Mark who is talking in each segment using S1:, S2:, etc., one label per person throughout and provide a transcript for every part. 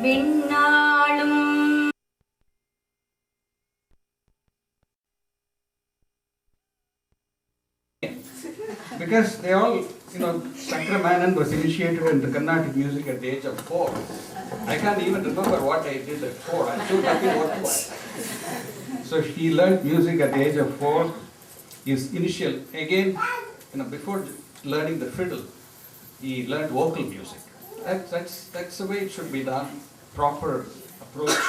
S1: விண்ணாளும்
S2: because they all, Sankramanan was initiated into Carnatic music at the age of 4. I can't even remember what I did at 4. I'm still talking what it was. So he learned music at the age of 4. His initial, again, before learning the fiddle, he learned vocal music. That's the way it should be done. Proper approach,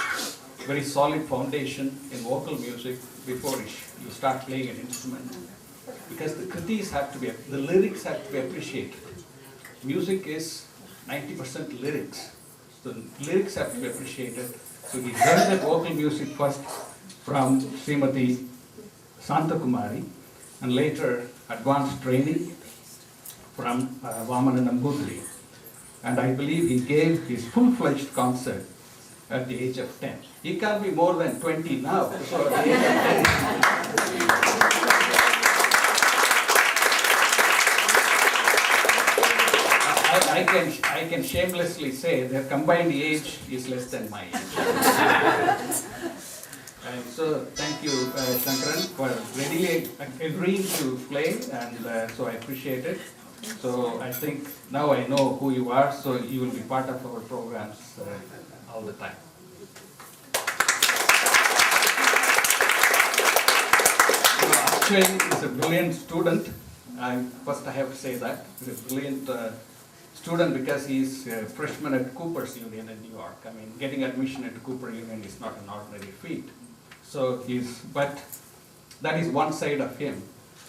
S2: very solid foundation in vocal music before you start playing an instrument. Because the kritis have to be, the lyrics have to be appreciated. Music is 90% lyrics. So lyrics have to be appreciated. So he learned that vocal music first from Srimati Santa Kumari, and later advanced training from Vamana Nambudri. And I believe he gave his full-fledged concert at the age of 10. He can't be more than 20 now. So at the age of 10. I can shamelessly say their combined age is less than my age. And so thank you, Shankaran, for readily agreeing to play, and so I appreciate it. So I think now I know who you are, so you will be part of our programs all the time. Akshay is a brilliant student. First I have to say that. He's a brilliant student because he's a freshman at Cooper's Union in New York. I mean, getting admission at Cooper Union is not an ordinary feat. So but that is one side of him.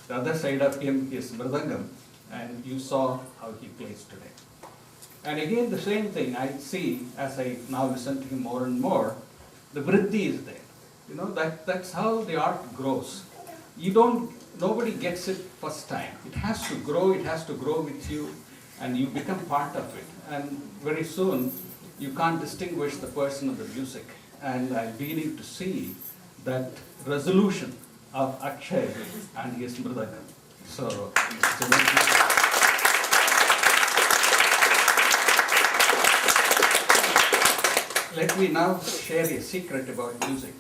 S2: The other side of him is Mridangam, and you saw how he plays today. And again, the same thing I see as I now listen to him more and more, the vriddhi is there. That's how the art grows. Nobody gets it first time. It has to grow with you, and you become part of it. And very soon, you can't distinguish the person of the music. And I'm beginning to see that resolution of Akshay and his Mridangam. So, let me now share a secret about music.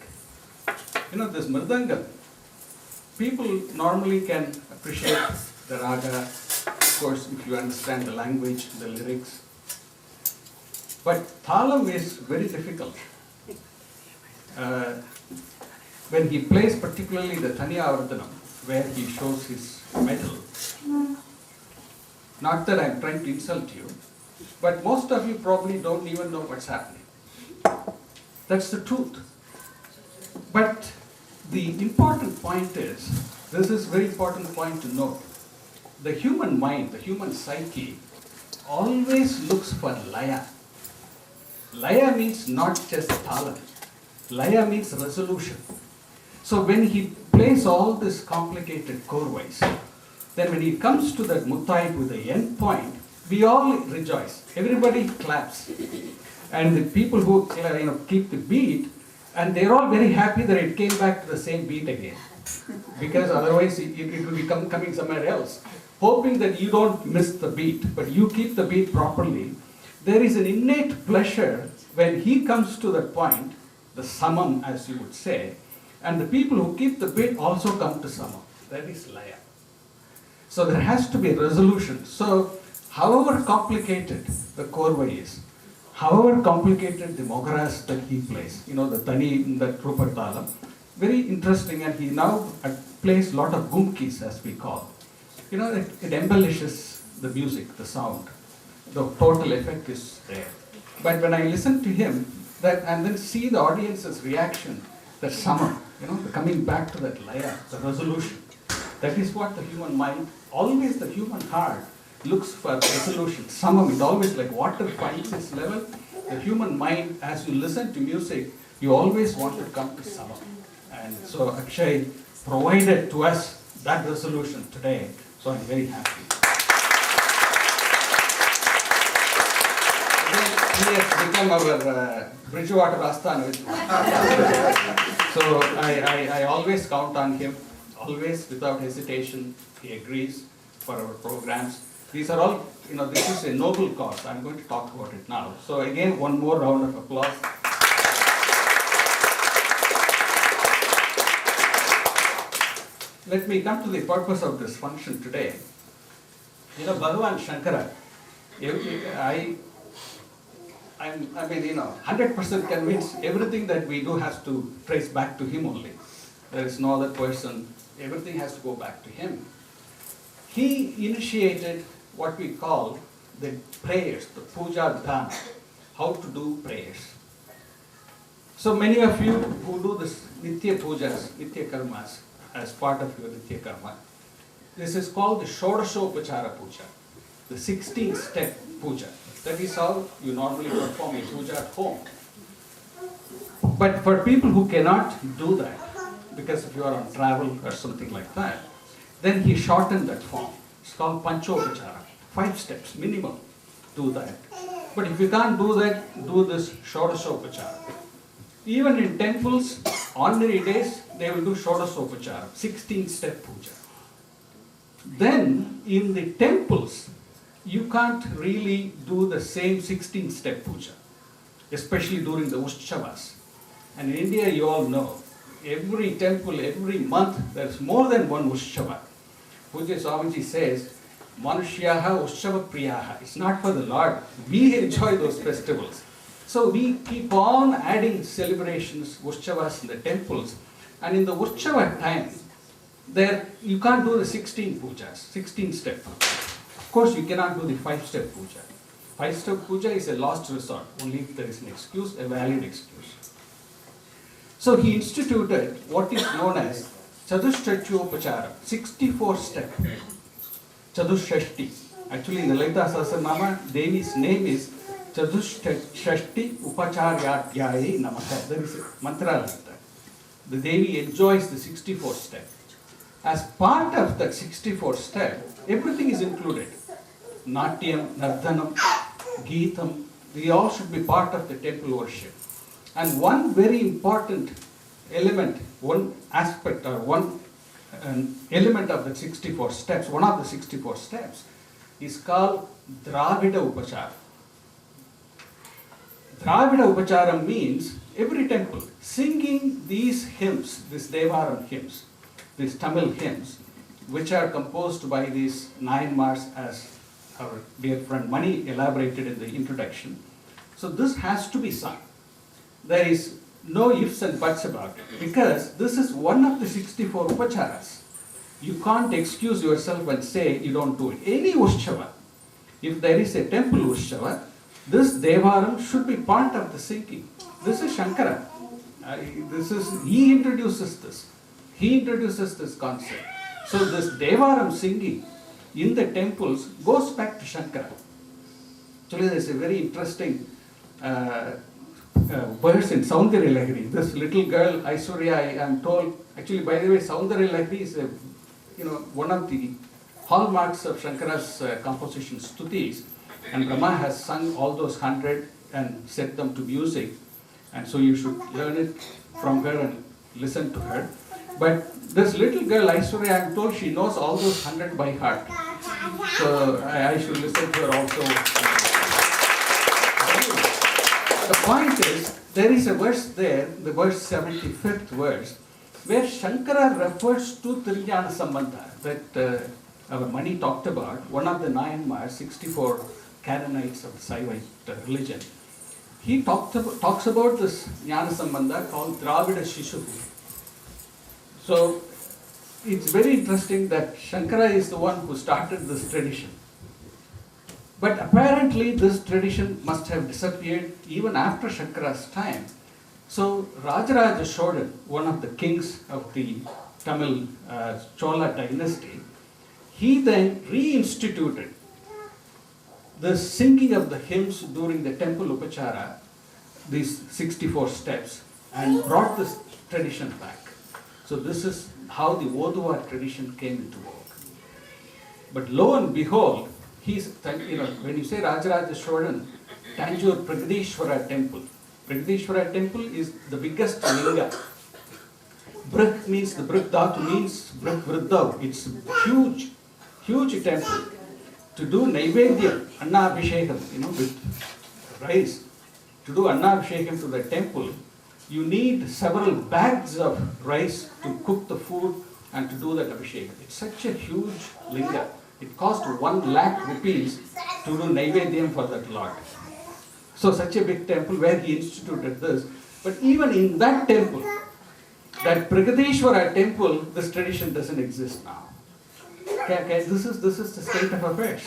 S2: This Mridangam, people normally can appreciate the raga, of course, if you understand the language, the lyrics. But thalam is very difficult. When he plays particularly the Taniyavardanam, where he shows his medal, not that I'm trying to insult you, but most of you probably don't even know what's happening. That's the truth. But the important point is, this is a very important point to note, the human mind, the human psyche, always looks for laya. Laya means not just thalam. Laya means resolution. So when he plays all this complicated chord-wise, then when he comes to that mutai with the end point, we all rejoice. Everybody claps. And the people who keep the beat, and they're all very happy that it came back to the same beat again. Because otherwise it will be coming somewhere else. Hoping that you don't miss the beat, but you keep the beat properly. There is an innate pleasure when he comes to that point, the samam as you would say, and the people who keep the beat also come to samam. That is laya. So there has to be resolution. So however complicated the korva is, however complicated the mogaras that he plays, the tani, that Rupar Talam, very interesting, and he now plays a lot of gumkis as we call. It embellishes the music, the sound. The total effect is there. But when I listen to him, and then see the audience's reaction, the summer, coming back to that laya, the resolution. That is what the human mind, always the human heart, looks for resolution. Samam is always like water finds its level. The human mind, as you listen to music, you always want to come to samam. And so Akshay provided to us that resolution today. So I'm very happy. He has become our Bridgewater Asthana. So I always count on him, always without hesitation. He agrees for our programs. These are all, this is a noble cause. I'm going to talk about it now. So again, one more round of applause. Let me come to the purpose of this function today. Bhagavan Shankara, I'm 100% convinced everything that we do has to trace back to him only. There is no other person. Everything has to go back to him. He initiated what we call the prayers, the puja dana, how to do prayers. So many of you who do this nitya pujas, nitya karmas, as part of your nitya karma, this is called the Shodashopachara puja, the 16-step puja. That is how you normally perform a puja at home. But for people who cannot do that, because if you are on travel or something like that, then he shortened that form. It's called Panchopachara, 5 steps minimum. Do that. But if you can't do that, do this Shodashopachara. Even in temples, ordinary days, they will do Shodashopachara, 16-step puja. Then, in the temples, you can't really do the same 16-step puja, especially during the Utshavas. And in India, you all know, every temple, every month, there's more than one Utshava. Pujya Swamiji says, Manushyaha Utshava Priyaha. It's not for the Lord. We enjoy those festivals. So we keep on adding celebrations, Utshavas in the temples. And in the Utshava time, there you can't do the 16 pujas, 16-step puja. Of course, you cannot do the 5-step puja. 5-step puja is a last resort, only if there is an excuse, a valid excuse. So he instituted what is known as Chadushashtyopachara, 64-step. Chadushashti. Actually, in the Lalita Sahasranama, Devi's name is Chadushashti Upacharyadhyaye Namaha. There is a mantra like that. The Devi enjoys the 64 step. As part of that 64 step, everything is included. Natyam, Nardhanam, Geetam, they all should be part of the temple worship. And one very important element, one aspect or one element of the 64 steps, one of the 64 steps, is called Dravida Upachara. Dravida Upachara means every temple singing these hymns, these Devaram hymns, these Tamil hymns, which are composed by these 9 Mars, as our dear friend Mani elaborated in the introduction. So this has to be sung. There is no ifs and buts about it, because this is one of the 64 upacharas. You can't excuse yourself and say you don't do it. Any Ushava, if there is a temple Ushava, this Devaram should be part of the singing. This is Shankara. He introduces this. He introduces this concept. So this Devaram singing in the temples goes back to Shankara. Actually, there is a very interesting verse in Saundarya Lahari. This little girl, Aishwarya, I am told, actually, by the way, Saundarya Lahari is one of the hallmarks of Shankara's composition stutis. And Brahma has sung all those 100 and set them to music. And so you should learn it from her and listen to her. But this little girl, Aishwarya, I am told she knows all those 100 by heart. So I should listen to her also. The point is, there is a verse there, the verse 75th verse, where Shankara refers to Trinyana Sambandha that our Mani talked about, one of the 9 Mars, 64 Carnatics of the Saivite religion. He talks about this Jnana Sambandha called Dravida Shishu. So it's very interesting that Shankara is the one who started this tradition. But apparently this tradition must have disappeared even after Shankara's time. So Rajaraja Cholan, one of the kings of the Tamil Chola dynasty, he then reinstituted the singing of the hymns during the temple upachara, these 64 steps, and brought this tradition back. So this is how the Oduwa tradition came into vogue. But lo and behold, when you say Rajaraja Cholan, Tanjore Pragadishwara temple. Pragadishwara temple is the biggest linga. Brih means, the Brih Dhatu means Brih Vriddhav. It's a huge temple. to do Neyveli, Anna Abhishekam, with rice, to do Anna Abhishekam to the temple, you need several bags of rice to cook the food and to do that Abhishekam. It's such a huge linga. It cost 1 lakh rupees to do Neyvedyam for that Lord. So such a big temple where he instituted this. But even in that temple, that Pragadeshwara temple, this tradition doesn't exist now. Okay, this is the state of affairs.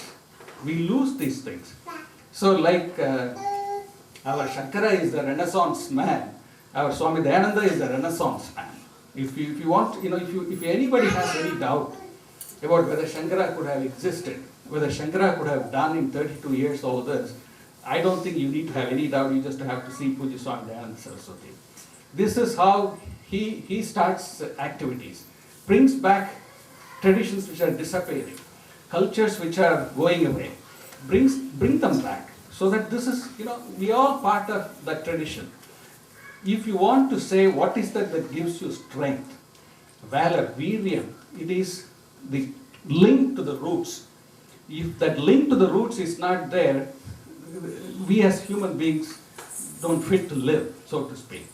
S2: We lose these things. So like our Shankara is the Renaissance man, our Swami Dayananda is the Renaissance man. If you want, if anybody has any doubt about whether Shankara could have existed, whether Shankara could have done in 32 years all this, I don't think you need to have any doubt. You just have to see Puja Swami Dayananda Saraswati. This is how he starts activities, brings back traditions which are disappearing, cultures which are going away, bring them back, so that this is, we are part of that tradition. If you want to say what is that gives you strength, valor, viryam, it is the link to the roots. If that link to the roots is not there, we as human beings don't fit to live, so to speak.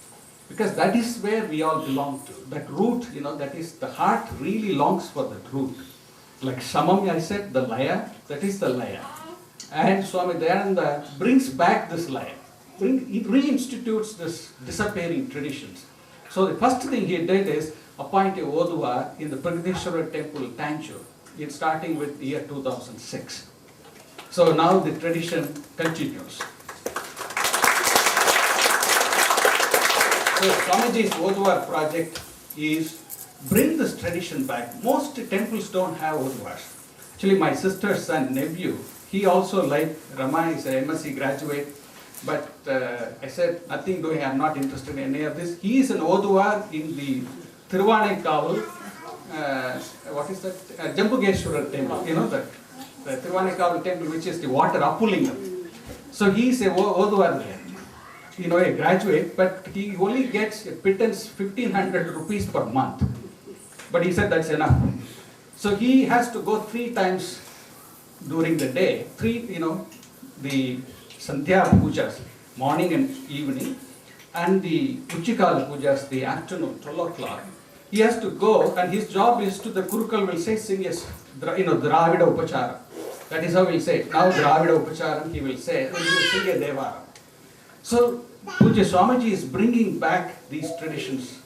S2: Because that is where we all belong to. That root, that is, the heart really longs for that root. Like Samam, I said, the laya, that is the laya. And Swami Dayananda brings back this laya. He reinstitutes this disappearing traditions. So the first thing he did is appoint a Oduwa in the Pragadeshwara temple, Tanjore, starting with the year 2006. So now the tradition continues. So Swamiji's Oduwa project is bring this tradition back. Most temples don't have Oduwas. Actually, my sister's son, nephew, he also, like Rama, is an MSc graduate. But I said, nothing doing, I'm not interested in any of this. He is an Oduwa in the Thiruvannaikavil, what is that? Jambugeshwara temple, the Thiruvannaikavil temple, which is the water Appulingam. So he is a Oduwa there. A graduate, but he only gets a pittance 1,500 rupees per month. But he said that's enough. So he has to go 3 times during the day, the Sandhya pujas, morning and evening, and the Uchikala pujas, the afternoon, 12 o'clock. He has to go, and his job is the Kurukal will say, sing yes, Dravida Upachara. That is how he'll say. Now Dravida Upachara, he will say, and he will sing a Devara. So Puja Swamiji is bringing back these traditions,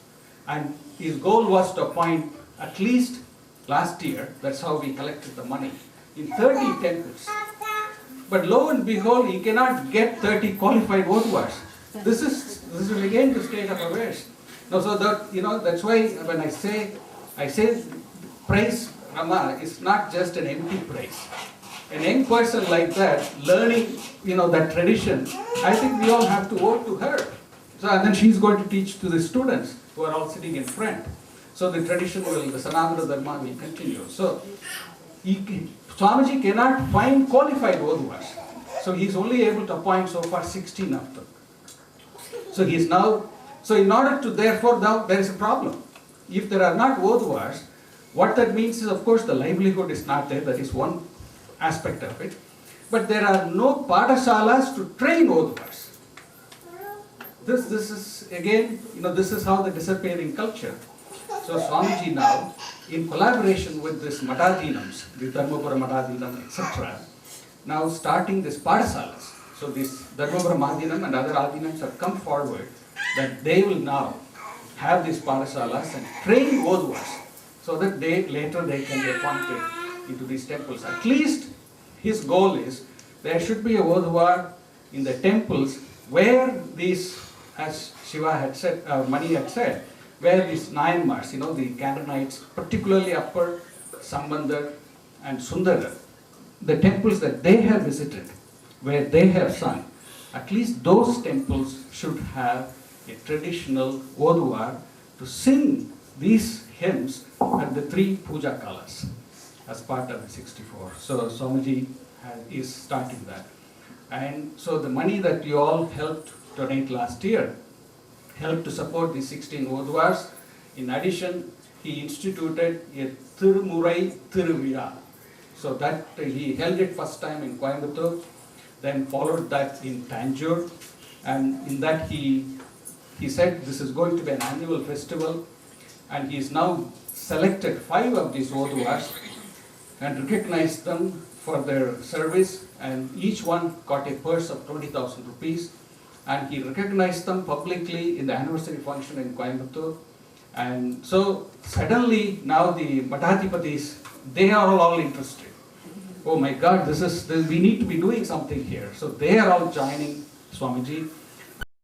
S2: and his goal was to appoint at least last year, that's how we collected the money, in 30 temples. But lo and behold, he cannot get 30 qualified Oduwas. This is again the state of affairs. No, so that that's why when I say praise Rama is not just an empty praise. An young person like that, learning that tradition, I think we all have to owe to her. So and then she's going to teach to the students who are all sitting in front. So the tradition the Sanatana Dharma will continue. So Swamiji cannot find qualified Oduwas. So he's only able to appoint so far 16 of them. So in order to, therefore, now there is a problem. If there are not Oduwas, what that means is, of course, the livelihood is not there. That is one aspect of it. But there are no Padasalas to train Oduwas. This is again, this is how the disappearing culture. So Swamiji now, in collaboration with this Madadinams, the Dharmapura Madadinam, etc., now starting this Padasalas. So this Dharmapura Madinam and other Adinams have come forward that they will now have these Padasalas and train Oduwas so that later they can be appointed into these temples. At least his goal is there should be a Oduwa in the temples where these, as Shiva had said, Mani had said, where these Nayanmars, the Carnatics, particularly Upper, Sambandar and Sundara, the temples that they have visited, where they have sung, at least those temples should have a traditional Oduwa to sing these hymns at the 3 puja kalas as part of the 64. So Swamiji is starting that. And so the money that you all helped donate last year helped to support the 16 Oduwas. In addition, he instituted a Thirumurai Thiruvira. So that he held it first time in Coimbatore, then followed that in Tanjore, and in that he said this is going to be an annual festival, and he's now selected 5 of these Oduas and recognized them for their service, and each one got a purse of 20,000 rupees, and he recognized them publicly in the anniversary function in Coimbatore. And so suddenly now the Madhatipatis, they are all interested. Oh my God, we need to be doing something here. So they are all joining Swamiji.